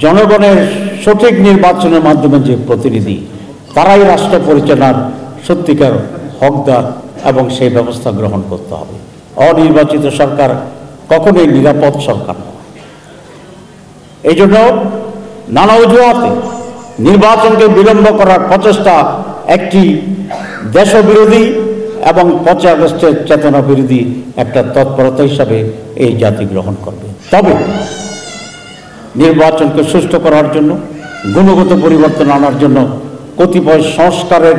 জনগণের সঠিক নির্বাচনের মাধ্যমে যে প্রতিনিধি, তারাই রাষ্ট্র পরিচালনার সত্যিকার হকদার এবং সেই ব্যবস্থা গ্রহণ করতে হবে। অনির্বাচিত সরকার কখনোই নিরাপদ সরকার নয়। এই জন্য নানা অজুহাতে নির্বাচনকে বিলম্ব করার প্রচেষ্টা একটি দেশবিরোধী এবং 5 আগস্টের চেতনা বিরোধী একটা তৎপরতা হিসাবে এই জাতি গ্রহণ করবে। তবে নির্বাচনকে সুষ্ঠু করার জন্য, গুণগত পরিবর্তন আনার জন্য কতিপয় সংস্কারের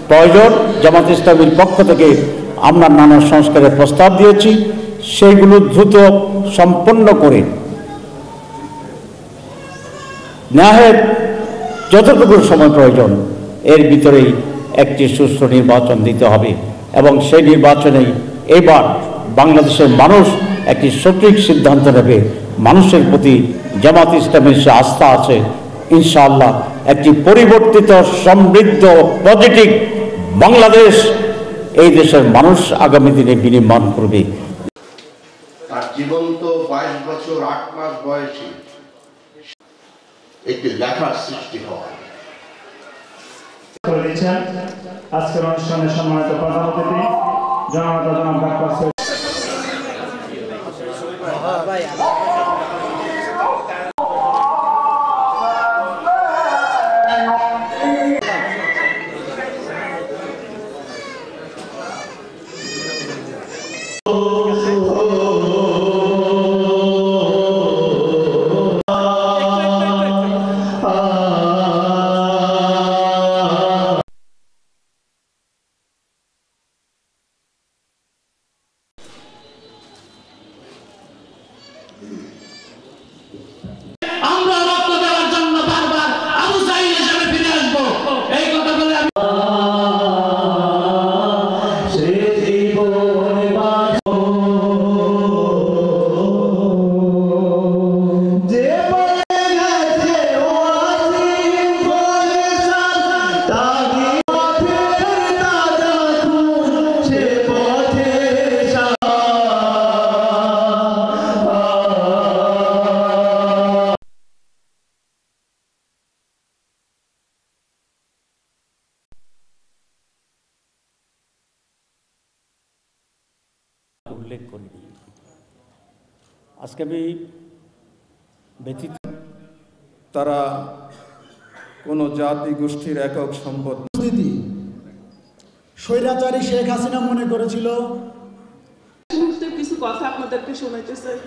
প্রয়োজন। জামাত ইসলামীর পক্ষ থেকে আমরা নানা সংস্কারের প্রস্তাব দিয়েছি, সেইগুলো দ্রুত সম্পন্ন করে ন্যায়ের যতটুকু সময় প্রয়োজন এর ভিতরেই একটি সুষ্ঠু নির্বাচন দিতে হবে এবং সেই নির্বাচনেই এবার বাংলাদেশের মানুষ একটি সঠিক সিদ্ধান্ত নেবে। মানুষের প্রতি জামাত ইসলামের সে আস্থা আছে। ইনশাআল্লাহ একটি পরিবর্তিত, সমৃদ্ধ, পজিটিভ বাংলাদেশ এই দেশের মানুষ আগামী দিনে বিনির্মাণ করবে। তার জীবন্ত 22 বছর 8 মাস বয়সী একটি লেখার সৃষ্টি হয়। আজকের অনুষ্ঠানে সম্মানিত প্রধান অতিথি জনাব ডাক্তার উল্লেখ করিনি। আজকে আমি ব্যতীত তারা কোনো জাতি গোষ্ঠীর একক সম্পদ। স্বৈরাচারী শেখ হাসিনা মনে করেছিল কিছু কথা আপনাদেরকে শোনাইতে চাই।